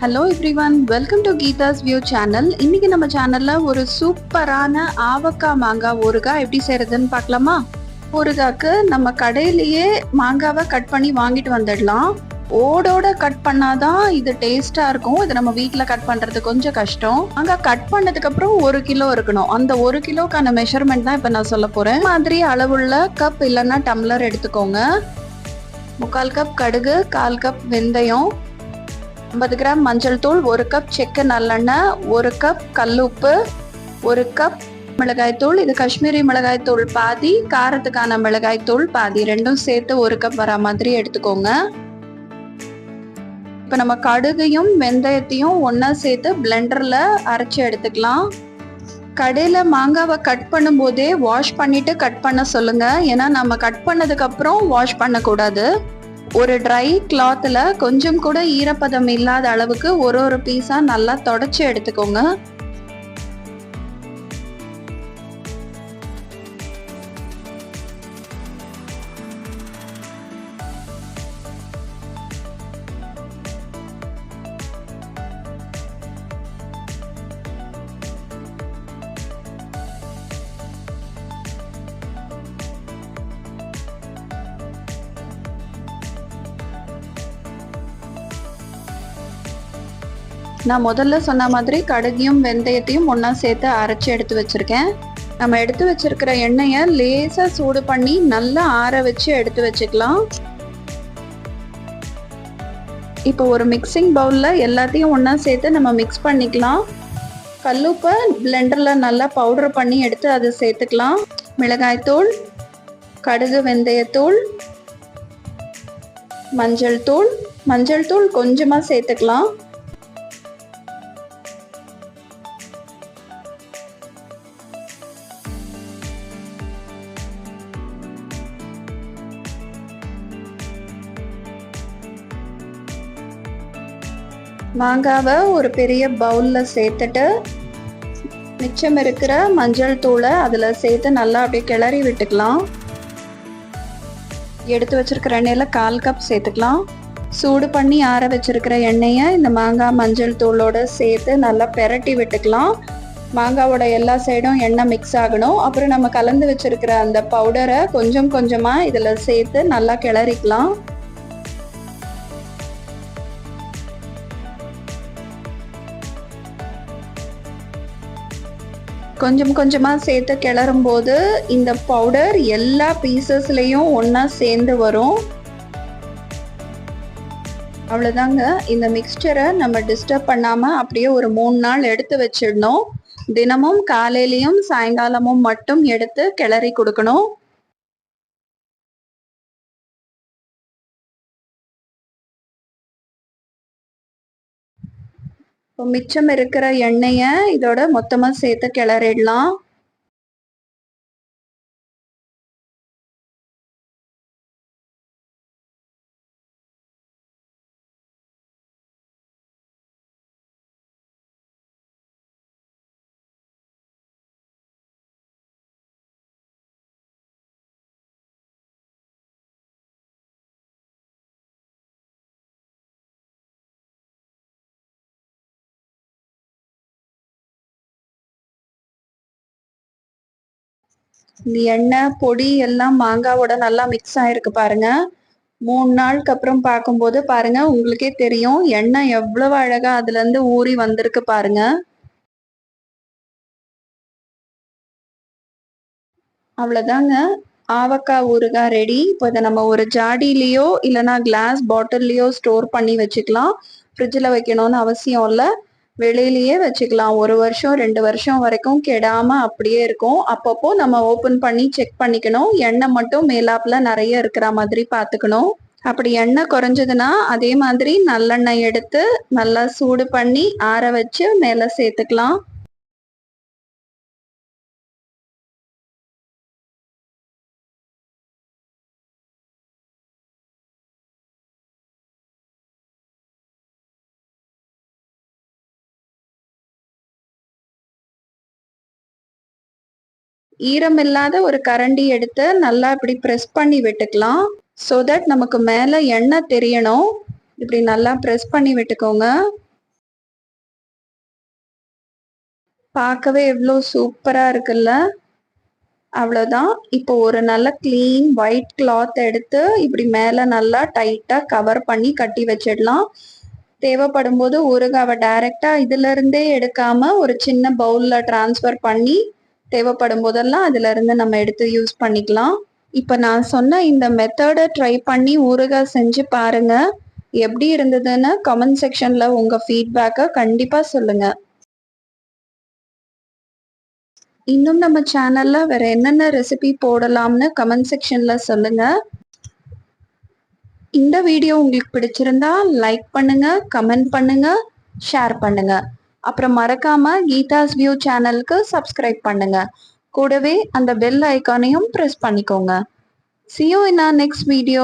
Hello everyone, welcome to Geetha's view channel. இன்னைக்கு நம்ம சேனல்ல ஒரு சூப்பரான ஆவக்காய் மாங்காய் ஊறுகாய் எப்படி செய்யறதுன்னு பார்க்கலாமா? ஊறுகாய்க்கு நம்ம கடையிலேயே மாங்காவை கட் பண்ணி வாங்கிட்டு வந்துடலாம். ஓடோட கட் பண்ணாதான் இது டேஸ்டா இருக்கும். இது நம்ம வீட்டில் கட் பண்றது கொஞ்சம் கஷ்டம். மாங்காய் கட் பண்ணதுக்கு அப்புறம் 1 கிலோ இருக்கணும். அந்த 1 கிலோக்கான மெஷர்மெண்ட் தான் இப்போ நான் சொல்ல போறேன். மாதிரி அளவுள்ள கப் இல்லைன்னா டம்ளர் எடுத்துக்கோங்க. 3/4 கப் கடுகு, 1/4 கப் வெந்தயம், 50 கிராம் மஞ்சள் தூள், 1 கப் செக்கு நல்லெண்ணெய், 1 கப் கல்லுப்பு, 1 கப் மிளகாய் தூள். இது காஷ்மீரி மிளகாய் தூள் பாதி, காரத்துக்கான மிளகாய் தூள் பாதி. ரெண்டும் சேர்த்து 1 கப் வர மாதிரி எடுத்துக்கோங்க. இப்போ நம்ம கடுகையும் வெந்தயத்தையும் ஒன்றா சேர்த்து பிளெண்டரில் அரைச்சி எடுத்துக்கலாம். கடையில் மாங்காவை கட் பண்ணும்போதே வாஷ் பண்ணிட்டு கட் பண்ண சொல்லுங்க. ஏன்னா நம்ம கட் பண்ணதுக்கு அப்புறம் வாஷ் பண்ணக்கூடாது. ஒரு ட்ரை கிளாத்தில் கொஞ்சம் கூட ஈரப்பதம் இல்லாத அளவுக்கு ஒரு பீஸா நல்லா தொடச்சி எடுத்துக்கோங்க. நான் முதல்ல சொன்ன மாதிரி கடுகையும் வெந்தயத்தையும் ஒன்றா சேர்த்து அரைச்சி எடுத்து வச்சுருக்கேன். நம்ம எடுத்து வச்சிருக்கிற எண்ணெயை லேசாக சூடு பண்ணி நல்லா ஆற வச்சு எடுத்து வச்சுக்கலாம். இப்போ ஒரு மிக்சிங் பவுலில் எல்லாத்தையும் ஒன்றா சேர்த்து நம்ம மிக்ஸ் பண்ணிக்கலாம். கல்லுப்பை பிளெண்டரில் நல்லா பவுடர் பண்ணி எடுத்து அதை சேர்த்துக்கலாம். மிளகாய்த்தூள், கடுகு வெந்தயத்தூள், மஞ்சள் தூள் கொஞ்சமாக சேர்த்துக்கலாம். மாங்காவை ஒரு பெரிய பவுலில் சேர்த்துட்டு மிச்சம் இருக்கிற மஞ்சள் தூளை அதில் சேர்த்து நல்லா அப்படியே கிளறி விட்டுக்கலாம். எடுத்து வச்சிருக்கிற எண்ணெயில் 1/4 கப் சேர்த்துக்கலாம். சூடு பண்ணி ஆற வச்சிருக்கிற எண்ணெயை இந்த மாங்காய் மஞ்சள் தூளோட சேர்த்து நல்லா பெரட்டி விட்டுக்கலாம். மாங்காவோட எல்லா சைடும் எண்ணெய் மிக்ஸ் ஆகணும். அப்புறம் நம்ம கலந்து வச்சிருக்கிற அந்த பவுடரை கொஞ்சம் கொஞ்சமாக இதில் சேர்த்து நல்லா கிளறிக்கலாம். கொஞ்சம் கொஞ்சமாக சேர்த்து கிளறும் போது இந்த பவுடர் எல்லா பீசஸ்லையும் ஒன்றா சேர்ந்து வரும். அவ்வளோதாங்க. இந்த மிக்ஸ்சரை நம்ம டிஸ்டர்ப் பண்ணாமல் அப்படியே ஒரு 3 நாள் எடுத்து வச்சிடணும். தினமும் காலையிலையும் சாயங்காலமும் மட்டும் எடுத்து கிளறி கொடுக்கணும். இப்போ மிச்சம் இருக்கிற எண்ணெயை இதோட மொத்தமாக சேர்த்து கிளறிடலாம். இந்த எண்ணெய் பொடி எல்லாம் மாங்காவோட நல்லா மிக்ஸ் ஆயிருக்கு பாருங்க. 3 நாளுக்கு அப்புறம் பார்க்கும்போது பாருங்க, உங்களுக்கே தெரியும் எண்ணெய் எவ்வளவு அழகா அதுல இருந்து ஊறி வந்திருக்கு பாருங்க. அவ்வளவுதாங்க, ஆவக்காய் ஊறுகாய் ரெடி. இப்போ இதை நம்ம ஒரு ஜாடியிலையோ இல்லைன்னா கிளாஸ் பாட்டில்லையோ ஸ்டோர் பண்ணி வச்சுக்கலாம். ஃப்ரிட்ஜில் வைக்கணும்னு அவசியம் இல்லை. வெளியிலேயே வச்சுக்கலாம். 1 வருஷம் 2 வருஷம் வரைக்கும் கெடாம அப்படியே இருக்கும். அப்பப்போ நம்ம ஓப்பன் பண்ணி செக் பண்ணிக்கணும். எண்ணெய் மட்டும் மேலாப்புல நிறைய இருக்கிற மாதிரி பார்த்துக்கணும். அப்படி எண்ணெய் குறைஞ்சதுன்னா அதே மாதிரி நல்லெண்ணெய் எடுத்து நல்லா சூடு பண்ணி ஆற வச்சு மேலே சேர்த்துக்கலாம். ஈரமில்லாத ஒரு கரண்டி எடுத்து நல்லா இப்படி ப்ரெஸ் பண்ணி விட்டுக்கலாம். ஸோ தட் நமக்கு மேலே எண்ணெய் தெரியணும். இப்படி நல்லா ப்ரெஸ் பண்ணி விட்டுக்கோங்க. பார்க்கவே எவ்வளோ சூப்பரா இருக்குல்ல. அவ்வளோதான். இப்போ ஒரு நல்ல கிளீன் ஒயிட் கிளாத் எடுத்து இப்படி மேலே நல்லா டைட்டாக கவர் பண்ணி கட்டி வச்சிடலாம். தேவைப்படும் போது ஊறுகாவை டைரெக்டாக இதிலிருந்தே எடுக்காம ஒரு சின்ன பவுலில் ட்ரான்ஸ்ஃபர் பண்ணி தேவைப்படும் போதெல்லாம் அதிலிருந்து நம்ம எடுத்து யூஸ் பண்ணிக்கலாம். இப்போ நான் சொன்ன இந்த மெத்தடை ட்ரை பண்ணி ஊறுகாய் செஞ்சு பாருங்க. எப்படி இருந்ததுன்னு கமெண்ட் செக்ஷனில் உங்கள் ஃபீட்பேக்கை கண்டிப்பாக சொல்லுங்கள். இன்னும் நம்ம சேனல்ல வேற என்னென்ன ரெசிபி போடலாம்னு கமெண்ட் செக்ஷன்ல சொல்லுங்க. இந்த வீடியோ உங்களுக்கு பிடிச்சிருந்தா லைக் பண்ணுங்க, கமெண்ட் பண்ணுங்க, ஷேர் பண்ணுங்க. அப்புறம் மறக்காம கீதாஸ் வியூ சேனலுக்கு சப்ஸ்கிரைப் பண்ணுங்க. கூடவே அந்த பெல் ஐகானையும் பிரஸ் பண்ணிக்கோங்க. See you in our next video.